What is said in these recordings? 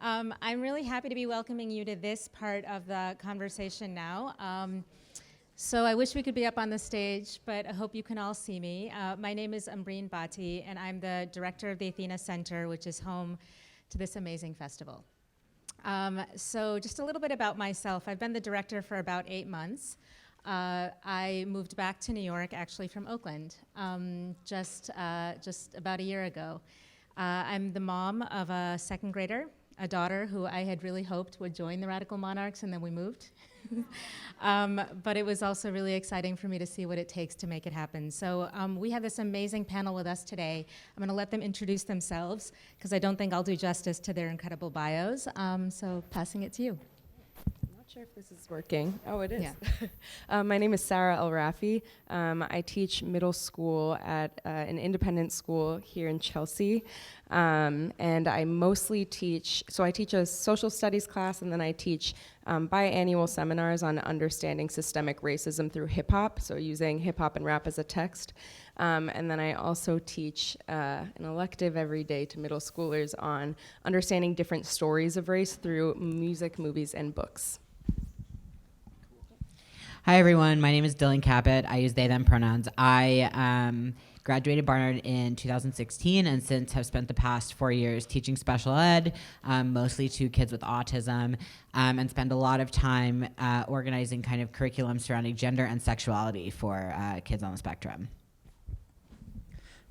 I'm really happy to be welcoming you to this part of the conversation now. So I wish we could be up on the stage, but I hope you can all see me. My name is Ambreen Bhatti, and I'm the director of the Athena Center, which is home to this amazing festival. So just a little bit about myself. I've been the director for about 8 months. I moved back to New York, actually from Oakland, just about a year ago. I'm the mom of a second grader, a daughter who I had really hoped would join the Radical Monarchs, and then we moved. But it was also really exciting for me to see what it takes to make it happen. So we have this amazing panel with us today. I'm going to let them introduce themselves, because I don't think I'll do justice to their incredible bios. So passing it to you. Sure if this is working. Oh, it is. Yeah. My name is Sarah Raffi. I teach middle school at an independent school here in Chelsea. And I mostly teach, so I teach a social studies class, and then I teach biannual seminars on understanding systemic racism through hip hop, so using hip hop and rap as a text. And then I also teach an elective every day to middle schoolers on understanding different stories of race through music, movies, and books. Hi everyone, my name is Dylan Caput. I use they, them pronouns. I graduated Barnard in 2016 and since have spent the past 4 years teaching special ed, mostly to kids with autism, and spend a lot of time organizing kind of curriculum surrounding gender and sexuality for kids on the spectrum.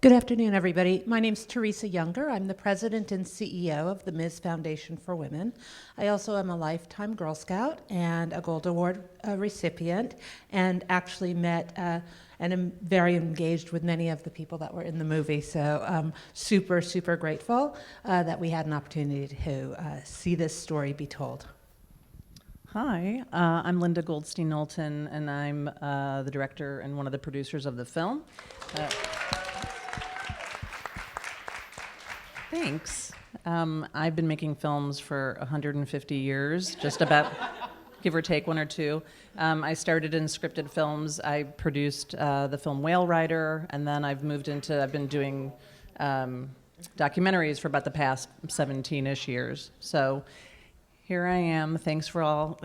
Good afternoon, everybody. My name's Teresa Younger. I'm the president and CEO of the Ms. Foundation for Women. I also am a lifetime Girl Scout and a Gold Award recipient, and actually met and am very engaged with many of the people that were in the movie. So super, super grateful that we had an opportunity to see this story be told. Hi, I'm Linda Goldstein-Knowlton, and I'm the director and one of the producers of the film. Thanks. I've been making films for 150 years, just about, give or take 1 or 2. I started in scripted films. I produced the film Whale Rider, and then I've been doing documentaries for about the past 17-ish years. So here I am. Thanks for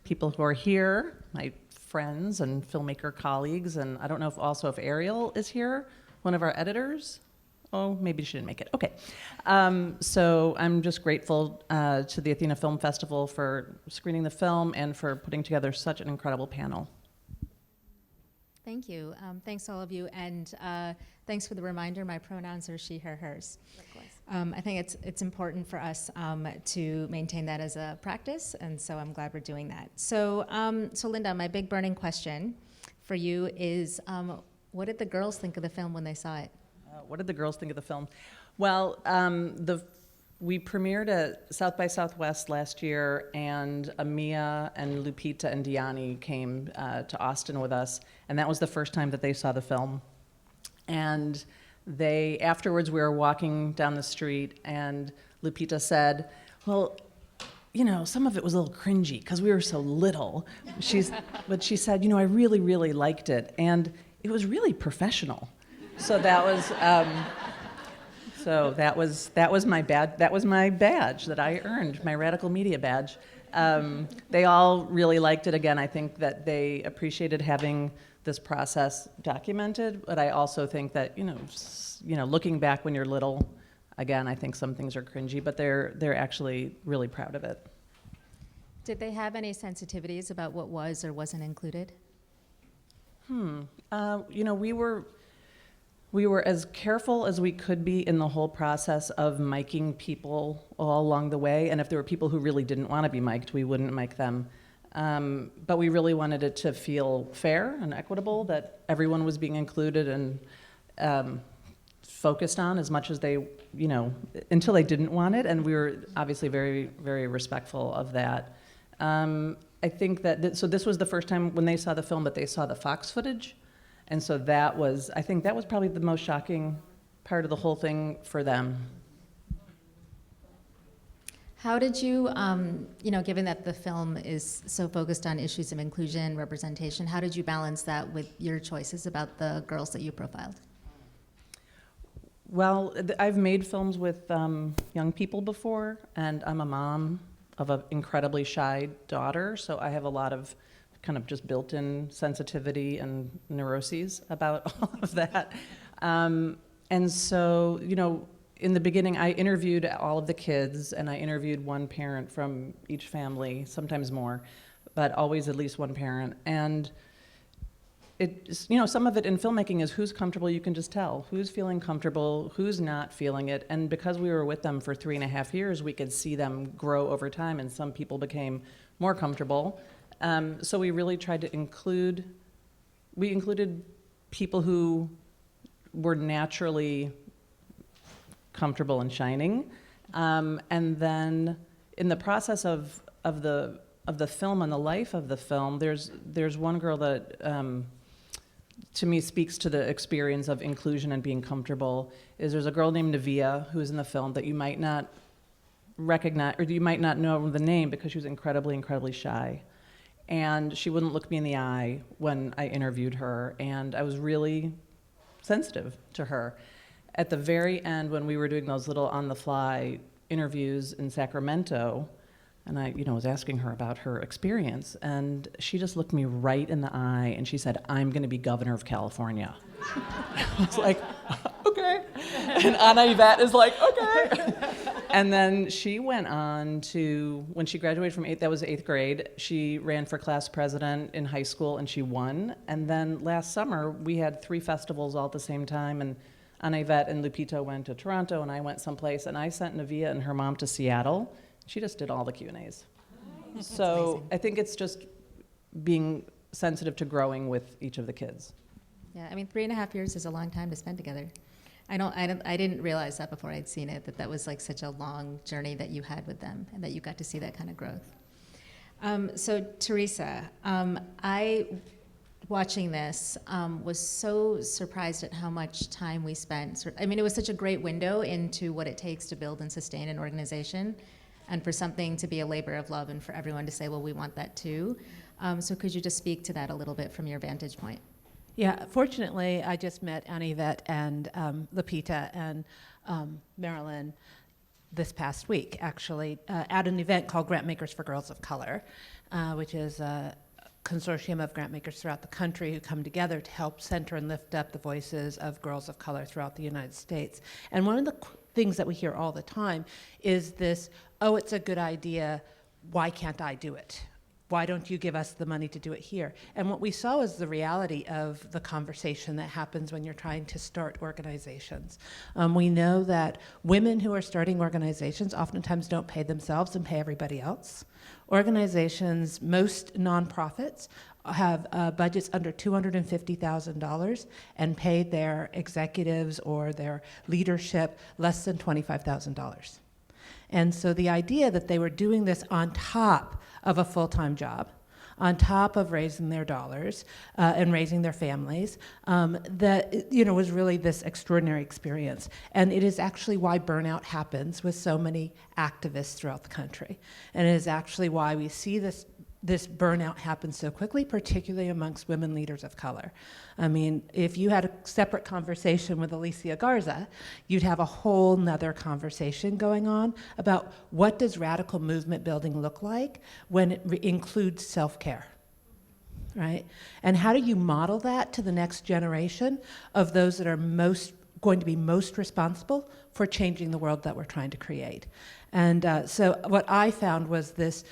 people who are here, my friends and filmmaker colleagues, and I don't know if Ariel is here, one of our editors. Oh, maybe she didn't make it. Okay. So I'm just grateful to the Athena Film Festival for screening the film and for putting together such an incredible panel. Thank you. Thanks, all of you. And thanks for the reminder. My pronouns are she, her, hers. I think it's important for us to maintain that as a practice, and so I'm glad we're doing that. So Linda, my big burning question for you is, what did the girls think of the film when they saw it? What did the girls think of the film? Well, we premiered at South by Southwest last year, and Amia and Lupita and Diani came to Austin with us, and that was the first time that they saw the film. And afterwards we were walking down the street, and Lupita said, well, you know, some of it was a little cringy because we were so little. But she said, you know, I really, really liked it, and it was really professional. So that was my badge that I earned, my Radical Media badge. They all really liked it. Again, I think that they appreciated having this process documented, but I also think that, you know, looking back when you're little, again, I think some things are cringy, but they're actually really proud of it. Did they have any sensitivities about what was or wasn't included? You know, we were as careful as we could be in the whole process of miking people all along the way, and if there were people who really didn't want to be mic'd, we wouldn't mic them. But we really wanted it to feel fair and equitable, that everyone was being included and focused on as much as they, you know, until they didn't want it, and we were obviously very, very respectful of that. I think that, so this was the first time when they saw the film that they saw the Fox footage. And so I think that was probably the most shocking part of the whole thing for them. How did you, you know, given that the film is so focused on issues of inclusion, representation, how did you balance that with your choices about the girls that you profiled? Well, I've made films with young people before, and I'm a mom of an incredibly shy daughter, so I have a lot of kind of just built-in sensitivity and neuroses about all of that. And so, you know, in the beginning, I interviewed all of the kids, and I interviewed one parent from each family, sometimes more, but always at least one parent. And it, you know, some of it in filmmaking is who's comfortable, you can just tell. Who's feeling comfortable, who's not feeling it. And because we were with them for 3.5 years, we could see them grow over time, and some people became more comfortable. So we really tried to include people who were naturally comfortable and shining. And then in the process of the film and the life of the film, there's one girl that to me speaks to the experience of inclusion and being comfortable. There's a girl named Navia who's in the film that you might not recognize, or you might not know the name, because she was incredibly, incredibly shy. And she wouldn't look me in the eye when I interviewed her, and I was really sensitive to her. At the very end, when we were doing those little on-the-fly interviews in Sacramento, and I, was asking her about her experience, and she just looked me right in the eye, and she said, "I'm going to be governor of California." I was like, okay. And Anna Yvette is like, okay. And then she went on to, when she graduated from that was 8th grade, she ran for class president in high school, and she won. And then last summer, we had 3 festivals all at the same time, and Anna Yvette and Lupita went to Toronto, and I went someplace, and I sent Navia and her mom to Seattle. She just did all the Q&As. So I think it's just being sensitive to growing with each of the kids. Yeah, I mean, 3.5 years is a long time to spend together. I didn't realize that before I'd seen it, that was like such a long journey that you had with them, and that you got to see that kind of growth. So Teresa, watching this, was so surprised at how much time we spent. I mean, it was such a great window into what it takes to build and sustain an organization, and for something to be a labor of love, and for everyone to say, well, we want that too. So could you just speak to that a little bit from your vantage point? Yeah, fortunately, I just met Anna Yvette and Lupita and Marilyn this past week, actually, at an event called Grant Makers for Girls of Color, which is a consortium of grant makers throughout the country who come together to help center and lift up the voices of girls of color throughout the United States. And one of the things that we hear all the time is this, oh, it's a good idea, why can't I do it? Why don't you give us the money to do it here? And what we saw is the reality of the conversation that happens when you're trying to start organizations. We know that women who are starting organizations oftentimes don't pay themselves and pay everybody else. Organizations, most nonprofits, have budgets under $250,000 and pay their executives or their leadership less than $25,000. And so the idea that they were doing this on top of a full-time job, on top of raising their dollars and raising their families, that was really this extraordinary experience. And it is actually why burnout happens with so many activists throughout the country. And it is actually why we see this burnout happen so quickly, particularly amongst women leaders of color. I mean, if you had a separate conversation with Alicia Garza, you'd have a whole nother conversation going on about what does radical movement building look like when it includes self-care, right? And how do you model that to the next generation of those that are going to be most responsible for changing the world that we're trying to create? And so what I found was this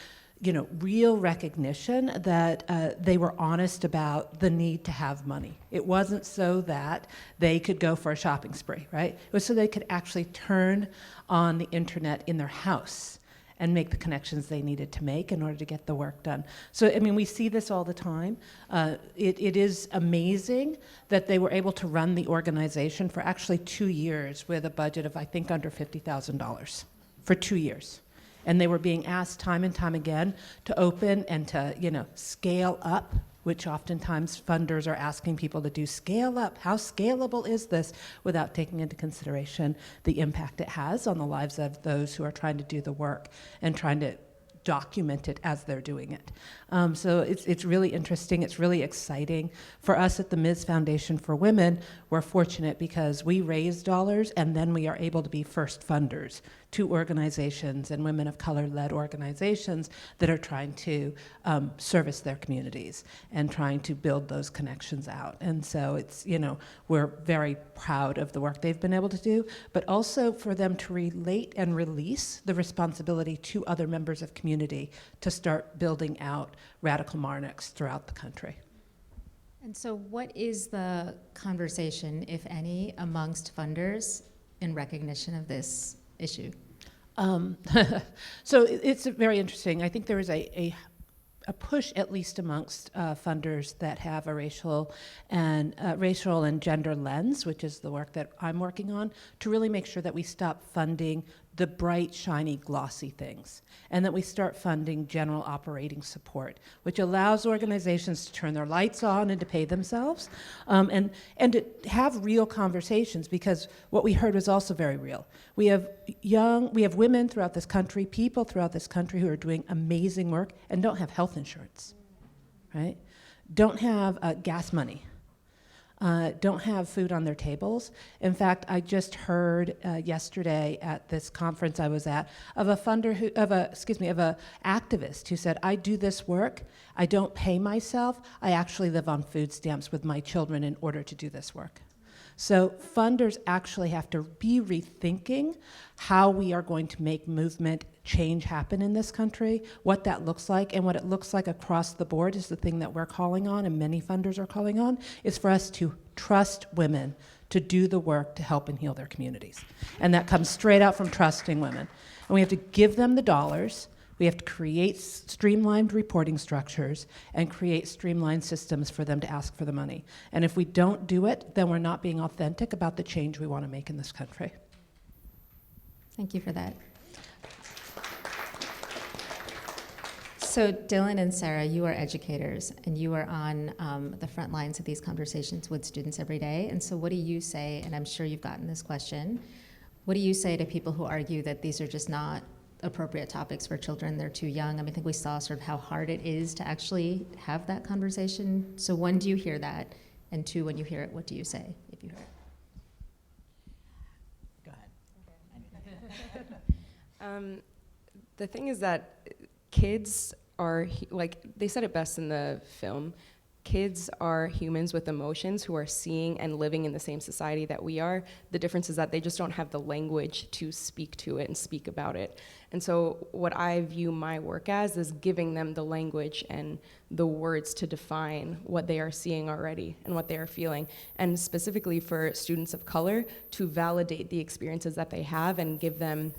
real recognition that they were honest about the need to have money. It wasn't so that they could go for a shopping spree, right? It was so they could actually turn on the internet in their house and make the connections they needed to make in order to get the work done. So, I mean, we see this all the time. It is amazing that they were able to run the organization for actually 2 years with a budget of, I think, under $50,000 for 2 years. And they were being asked time and time again to open and to, scale up, which oftentimes funders are asking people to do. Scale up. How scalable is this, without taking into consideration the impact it has on the lives of those who are trying to do the work and trying to document it as they're doing it. So it's really interesting. It's really exciting. For us at the Ms. Foundation for Women, we're fortunate because we raise dollars and then we are able to be first funders to organizations and women of color-led organizations that are trying to service their communities and trying to build those connections out. And so it's, we're very proud of the work they've been able to do, but also for them to relate and release the responsibility to other members of community to start building out radical monarchs throughout the country. And so what is the conversation, if any, amongst funders in recognition of this issue? So it's very interesting. I think there is a push, at least amongst funders that have a racial and gender lens, which is the work that I'm working on, to really make sure that we stop funding the bright, shiny, glossy things, and that we start funding general operating support, which allows organizations to turn their lights on and to pay themselves, and to have real conversations, because what we heard was also very real. We have women throughout this country, people throughout this country who are doing amazing work and don't have health insurance, right? Don't have gas money. Don't have food on their tables. In fact, I just heard yesterday at this conference I was at of a activist who said, I do this work, I don't pay myself, I actually live on food stamps with my children in order to do this work. So funders actually have to be rethinking how we are going to make movement change happen in this country, what that looks like, and what it looks like across the board is the thing that we're calling on, and many funders are calling on, is for us to trust women to do the work to help and heal their communities. And that comes straight out from trusting women. And we have to give them the dollars. We have to create streamlined reporting structures and create streamlined systems for them to ask for the money. And if we don't do it, then we're not being authentic about the change we want to make in this country. Thank you for that. So Dylan and Sarah, you are educators, and you are on the front lines of these conversations with students every day. And so what do you say, and I'm sure you've gotten this question, what do you say to people who argue that these are just not appropriate topics for children, they're too young? I mean, I think we saw sort of how hard it is to actually have that conversation. So when do you hear that? And two, when you hear it, what do you say if you hear it? Go ahead. The thing is that kids are, like they said it best in the film, kids are humans with emotions who are seeing and living in the same society that we are. The difference is that they just don't have the language to speak to it and speak about it. And so what I view my work as is giving them the language and the words to define what they are seeing already and what they are feeling. And specifically for students of color, to validate the experiences that they have and give them,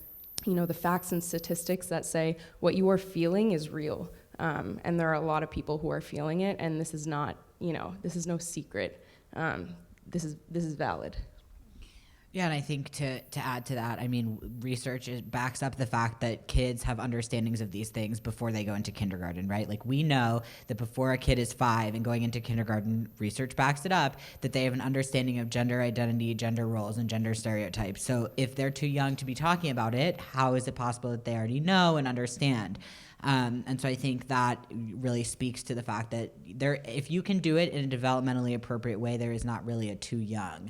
the facts and statistics that say what you are feeling is real. And there are a lot of people who are feeling it, and this is not, this is no secret. This is valid. Yeah, and I think to add to that, I mean, research backs up the fact that kids have understandings of these things before they go into kindergarten, right? Like, we know that before a kid is 5 and going into kindergarten, research backs it up, that they have an understanding of gender identity, gender roles, and gender stereotypes. So if they're too young to be talking about it, how is it possible that they already know and understand? And so I think that really speaks to the fact that if you can do it in a developmentally appropriate way, there is not really a too young.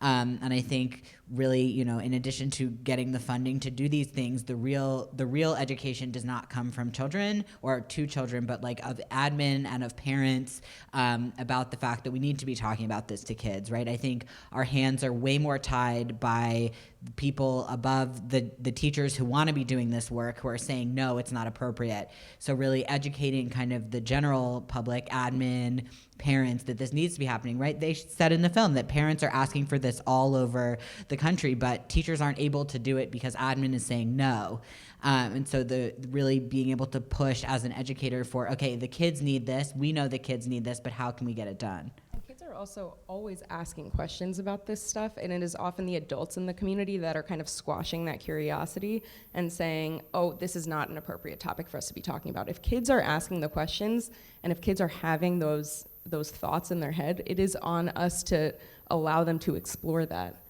And I think really, in addition to getting the funding to do these things, the real education does not come from children or to children, but like of admin and of parents, about the fact that we need to be talking about this to kids, right? I think our hands are way more tied by people above the teachers who want to be doing this work, who are saying, no, it's not appropriate. So really educating kind of the general public, admin, parents, that this needs to be happening, right? They said in the film that parents are asking for this all over the country, but teachers aren't able to do it because admin is saying no. And so the really being able to push as an educator for, okay, the kids need this, we know the kids need this, but how can we get it done? Kids are also always asking questions about this stuff, and it is often the adults in the community that are kind of squashing that curiosity and saying, oh, this is not an appropriate topic for us to be talking about. If kids are asking the questions, and if kids are having those thoughts in their head, it is on us to allow them to explore that.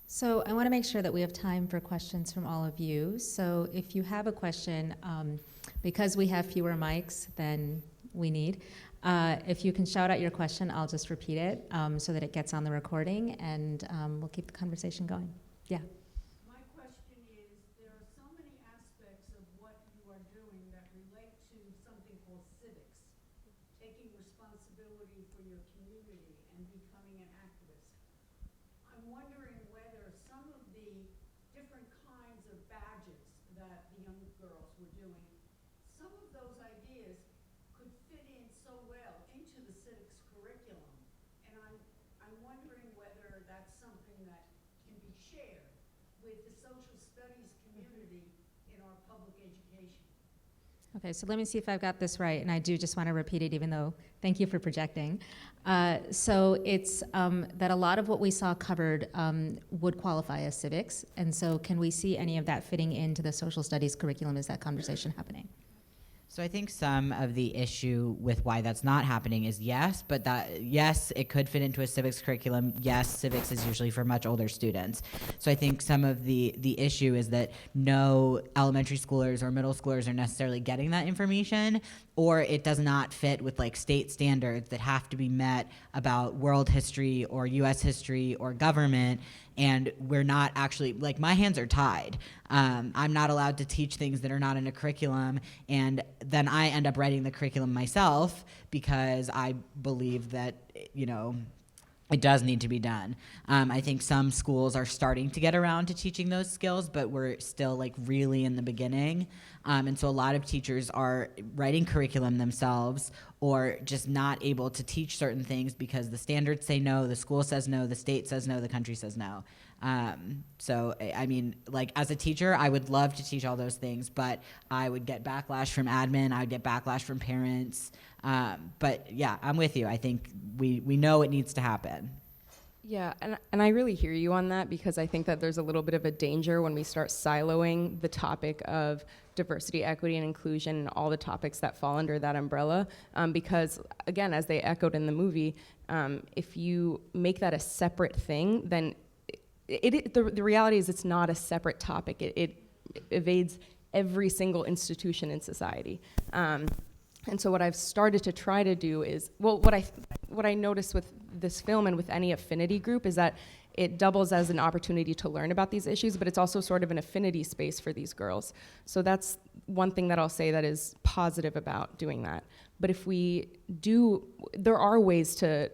So I want to make sure that we have time for questions from all of you. So if you have a question, because we have fewer mics than we need, if you can shout out your question, I'll just repeat it so that it gets on the recording, and we'll keep the conversation going. Yeah. My question is, there are so many aspects of what you are doing that relate to something called civics, taking responsibility for your community and becoming an activist. I'm wondering whether some of the different kinds of badges that the young girls were doing, some of those ideas could fit in so well into the civics curriculum. And I'm wondering whether that's something that can be shared with the social studies community in our public education. Okay, so let me see if I've got this right, and I do just want to repeat it, even though, thank you for projecting. So it's that a lot of what we saw covered would qualify as civics, and so can we see any of that fitting into the social studies curriculum? Is that conversation happening? So I think some of the issue with why that's not happening is yes, but that yes, it could fit into a civics curriculum. Yes, civics is usually for much older students. So I think some of the issue is that no elementary schoolers or middle schoolers are necessarily getting that information, or it does not fit with like state standards that have to be met about world history or US history or government. And we're not actually, like, my hands are tied. I'm not allowed to teach things that are not in a curriculum, and then I end up writing the curriculum myself because I believe that, you know, it does need to be done. I think some schools are starting to get around to teaching those skills, but we're still like really in the beginning. And so a lot of teachers are writing curriculum themselves or just not able to teach certain things because the standards say no, the school says no, the state says no, the country says no. So, I mean, like as a teacher, I would love to teach all those things, but I would get backlash from admin, I would get backlash from parents. But yeah, I'm with you. I think we know it needs to happen. Yeah, and I really hear you on that, because I think that there's a little bit of a danger when we start siloing the topic of diversity, equity, and inclusion and all the topics that fall under that umbrella. Because again, as they echoed in the movie, if you make that a separate thing, then the reality is it's not a separate topic. It evades every single institution in society. And so what I've started to try to do is, well, what I notice with this film and with any affinity group is that it doubles as an opportunity to learn about these issues, but it's also sort of an affinity space for these girls. So that's one thing that I'll say that is positive about doing that. But if we do, there are ways to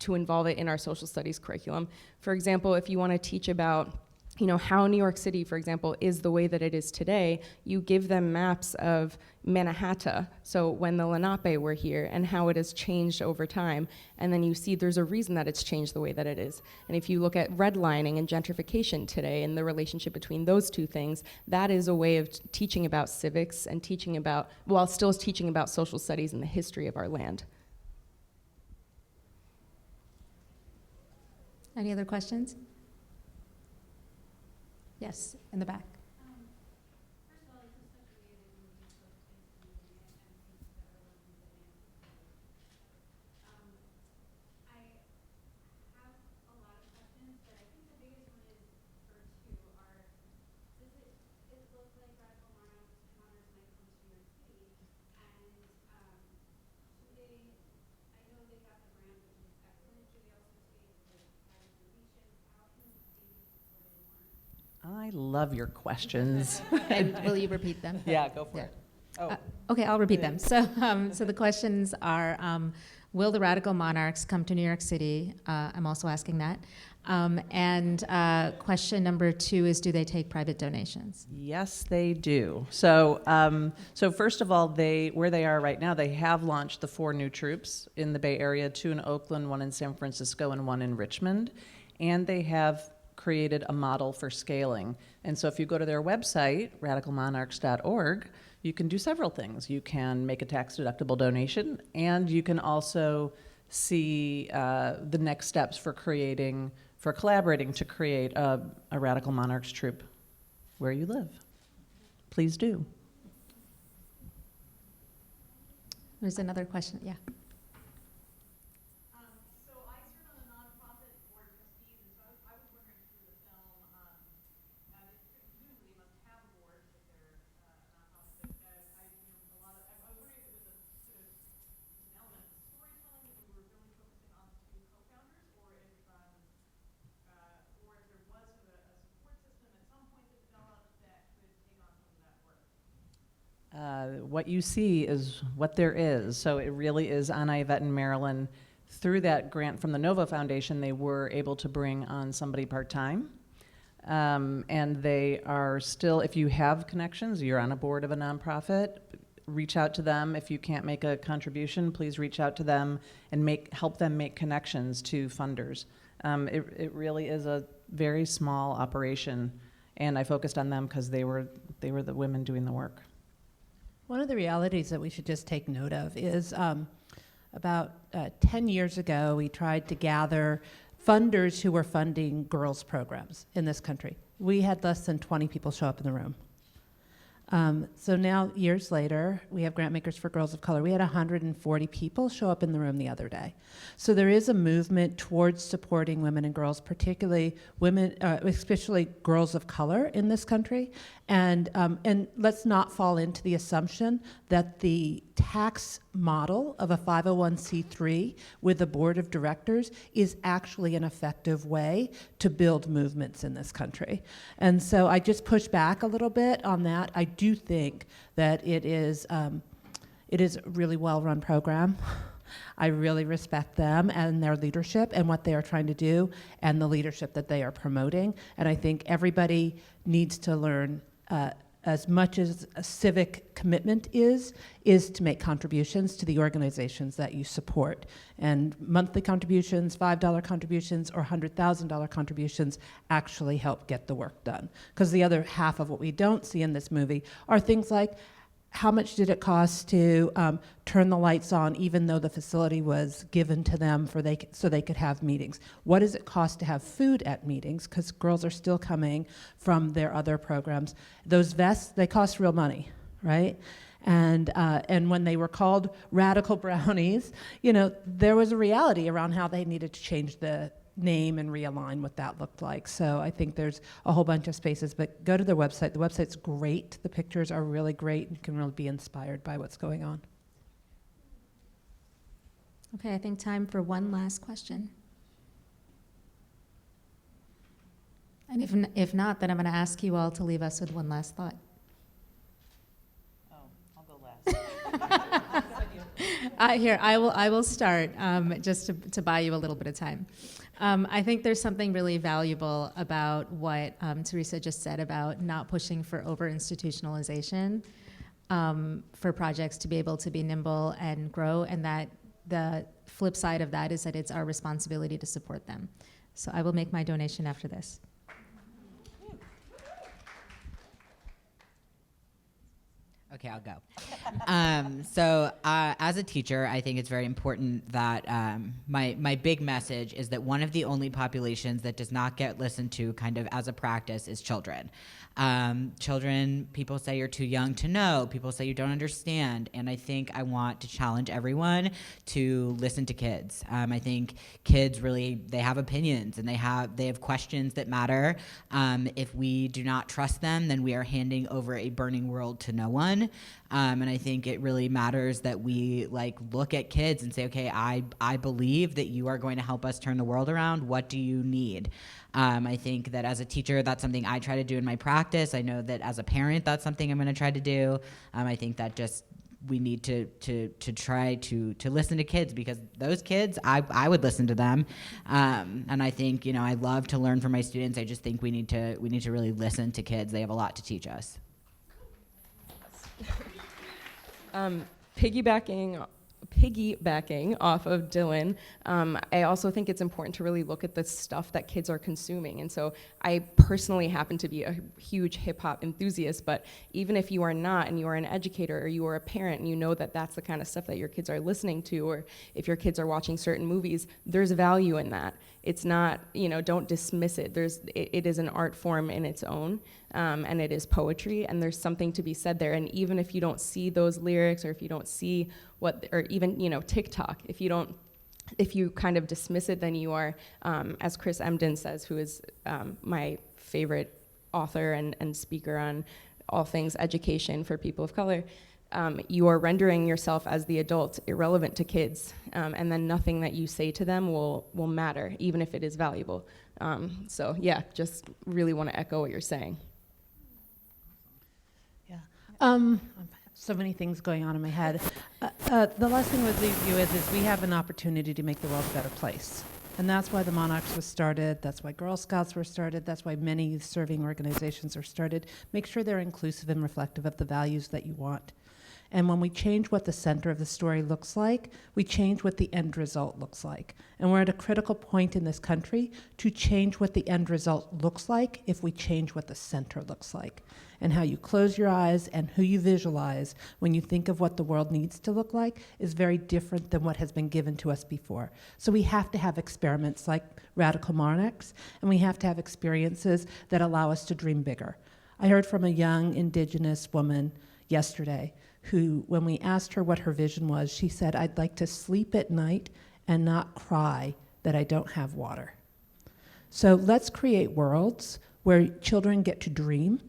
involve it in our social studies curriculum. For example, if you want to teach about, you know, how New York City, for example, is the way that it is today, you give them maps of Manhattan, so when the Lenape were here, and how it has changed over time. And then you see there's a reason that it's changed the way that it is. And if you look at redlining and gentrification today and the relationship between those two things, that is a way of teaching about civics and teaching about, while still teaching about social studies and the history of our land. Any other questions? Yes, in the back. First of all, this is such a weird movie, so thanks for moving it and thanks to everyone who's been in. I have a lot of questions, but I think the biggest one is for two are, does it look like Radical Monarchs might come to New York City? And do they, I know they got the brand, which is excellent, do they also take like private donations? How can they be supported more? I love your questions. And will you repeat them? Yeah, go for Yeah. it. Oh. Okay, I'll repeat them. So, so the questions are, will the Radical Monarchs come to New York City? I'm also asking that. And question number 2 is, do they take private donations? Yes, they do. So, so first of all, where they are right now, they have launched the 4 new troops in the Bay Area, 2 in Oakland, 1 in San Francisco, and 1 in Richmond. And they have created a model for scaling. And so if you go to their website, radicalmonarchs.org, you can do several things. You can make a tax-deductible donation, and you can also see the next steps for collaborating to create a Radical Monarchs troop where you live. Please do. There's another question. Yeah. So I serve on the nonprofit board of trustees, and so I was wondering, What you see is what there is. So it really is Anna Yvette in Maryland. Through that grant from the Nova Foundation, they were able to bring on somebody part-time. And they are still, if you have connections, you're on a board of a nonprofit, reach out to them. If you can't make a contribution, please reach out to them and help them make connections to funders. It really is a very small operation, and I focused on them because they were the women doing the work. One of the realities that we should just take note of is about 10 years ago, we tried to gather funders who were funding girls' programs in this country. We had less than 20 people show up in the room. So now, years later, we have grant makers for girls of color. We had 140 people show up in the room the other day. So there is a movement towards supporting women and girls, particularly women, especially girls of color in this country. And let's not fall into the assumption that the tax model of a 501c3 with a board of directors is actually an effective way to build movements in this country. And so I just push back a little bit on that. I do think that it is a really well-run program. I really respect them and their leadership and what they are trying to do and the leadership that they are promoting. And I think everybody needs to learn as much as a civic commitment is to make contributions to the organizations that you support. And monthly contributions, $5 contributions, or $100,000 contributions actually help get the work done. Because the other half of what we don't see in this movie are things like, how much did it cost to turn the lights on even though the facility was given to them so they could have meetings? What does it cost to have food at meetings? Because girls are still coming from their other programs. Those vests, they cost real money, right? And when they were called radical brownies, there was a reality around how they needed to change the name and realign what that looked like. So I think there's a whole bunch of spaces, but go to their website. The website's great. The pictures are really great and you can really be inspired by what's going on. Okay, I think time for one last question. And if not, then I'm going to ask you all to leave us with one last thought. Oh, I'll go last. Here, I will start just to buy you a little bit of time. I think there's something really valuable about what Teresa just said about not pushing for over-institutionalization for projects to be able to be nimble and grow, and that the flip side of that is that it's our responsibility to support them. So I will make my donation after this. Okay, I'll go. As a teacher, I think it's very important that my big message is that one of the only populations that does not get listened to kind of as a practice is children. Children, people say you're too young to know. People say you don't understand. And I think I want to challenge everyone to listen to kids. I think kids really, they have opinions and they have questions that matter. If we do not trust them, then we are handing over a burning world to no one. And I think it really matters that we look at kids and say, okay, I believe that you are going to help us turn the world around. What do you need? I think that as a teacher, that's something I try to do in my practice. I know that as a parent, that's something I'm going to try to do. I think that just we need to try to listen to kids, because those kids, I would listen to them. And I think, I love to learn from my students. I just think we need to really listen to kids. They have a lot to teach us. Piggybacking off of Dylan, I also think it's important to really look at the stuff that kids are consuming. And so I personally happen to be a huge hip hop enthusiast, but even if you are not, and you are an educator or you are a parent and you know that that's the kind of stuff that your kids are listening to, or if your kids are watching certain movies, there's value in that. It's not, don't dismiss it. It is an art form in its own, and it is poetry, and there's something to be said there. And even if you don't see those lyrics, or if you don't see or even, TikTok, if you kind of dismiss it, then you are, as Chris Emden says, who is my favorite author and speaker on all things education for people of color, you are rendering yourself as the adult irrelevant to kids, and then nothing that you say to them will matter, even if it is valuable. So yeah, just really want to echo what you're saying. Yeah. So many things going on in my head. The last thing I would leave you with is we have an opportunity to make the world a better place. And that's why the Monarchs was started. That's why Girl Scouts were started. That's why many youth-serving organizations are started. Make sure they're inclusive and reflective of the values that you want. And when we change what the center of the story looks like, we change what the end result looks like. And we're at a critical point in this country to change what the end result looks like if we change what the center looks like. And how you close your eyes and who you visualize when you think of what the world needs to look like is very different than what has been given to us before. So we have to have experiments like Radical Monarchs, and we have to have experiences that allow us to dream bigger. I heard from a young Indigenous woman yesterday who, when we asked her what her vision was, she said, "I'd like to sleep at night and not cry that I don't have water." So let's create worlds where children get to dream,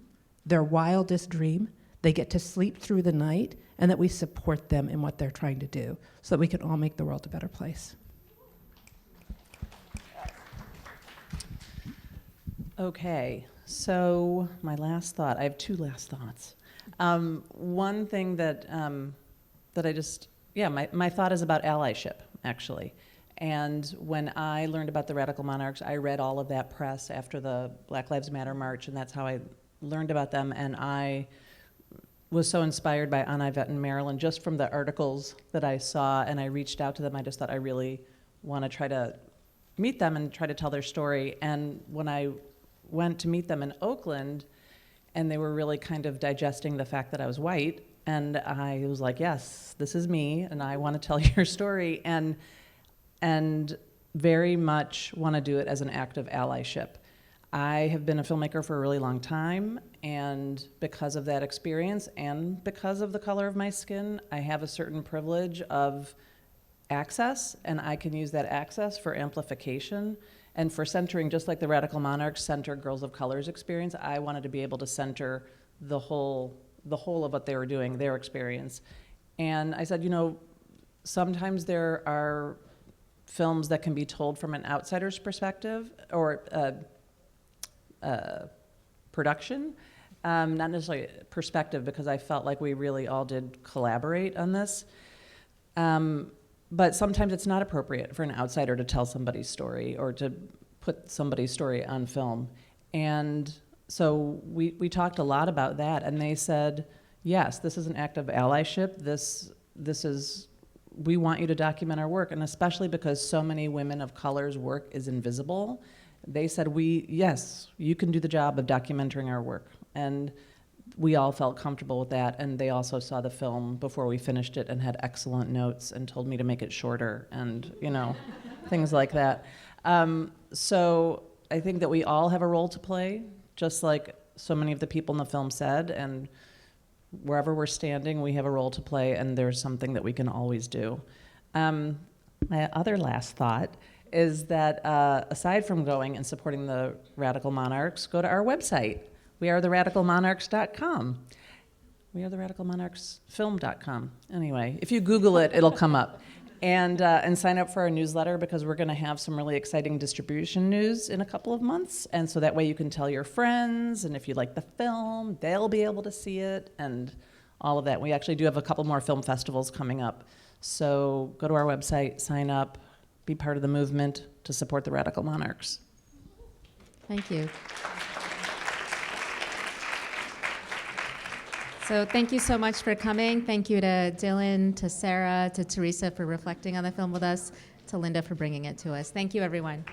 their wildest dream, they get to sleep through the night, and that we support them in what they're trying to do so that we can all make the world a better place. Okay, so my last thought, I have two last thoughts. One thing that I just, my thought is about allyship, actually. And when I learned about the Radical Monarchs, I read all of that press after the Black Lives Matter march, and that's how I learned about them. And I was so inspired by Anna Yvette in Maryland, just from the articles that I saw, and I reached out to them. I just thought I really want to try to meet them and try to tell their story. And when I went to meet them in Oakland, and they were really kind of digesting the fact that I was white, and I was like, yes, this is me, and I want to tell your story, and very much want to do it as an act of allyship. I have been a filmmaker for a really long time, and because of that experience and because of the color of my skin, I have a certain privilege of access, and I can use that access for amplification and for centering, just like the Radical Monarchs center Girls of Color's experience. I wanted to be able to center the whole of what they were doing, their experience. And I said, sometimes there are films that can be told from an outsider's perspective, or production, not necessarily perspective, because I felt like we really all did collaborate on this. But sometimes it's not appropriate for an outsider to tell somebody's story or to put somebody's story on film. And so we talked a lot about that, and they said, yes, this is an act of allyship. This is, we want you to document our work, and especially because so many women of color's work is invisible. They said, yes, you can do the job of documenting our work. And we all felt comfortable with that, and they also saw the film before we finished it and had excellent notes and told me to make it shorter and, things like that. So I think that we all have a role to play, just like so many of the people in the film said, and wherever we're standing, we have a role to play, and there's something that we can always do. My other last thought is that aside from going and supporting the Radical Monarchs, go to our website. wearetheradicalmonarchs.com. wearetheradicalmonarchsfilm.com. Anyway, if you Google it, it'll come up. And sign up for our newsletter, because we're going to have some really exciting distribution news in a couple of months. And so that way you can tell your friends, and if you like the film, they'll be able to see it, and all of that. We actually do have a couple more film festivals coming up. So go to our website, sign up, be part of the movement to support the Radical Monarchs. Thank you. So thank you so much for coming. Thank you to Dylan, to Sarah, to Teresa for reflecting on the film with us, to Linda for bringing it to us. Thank you, everyone.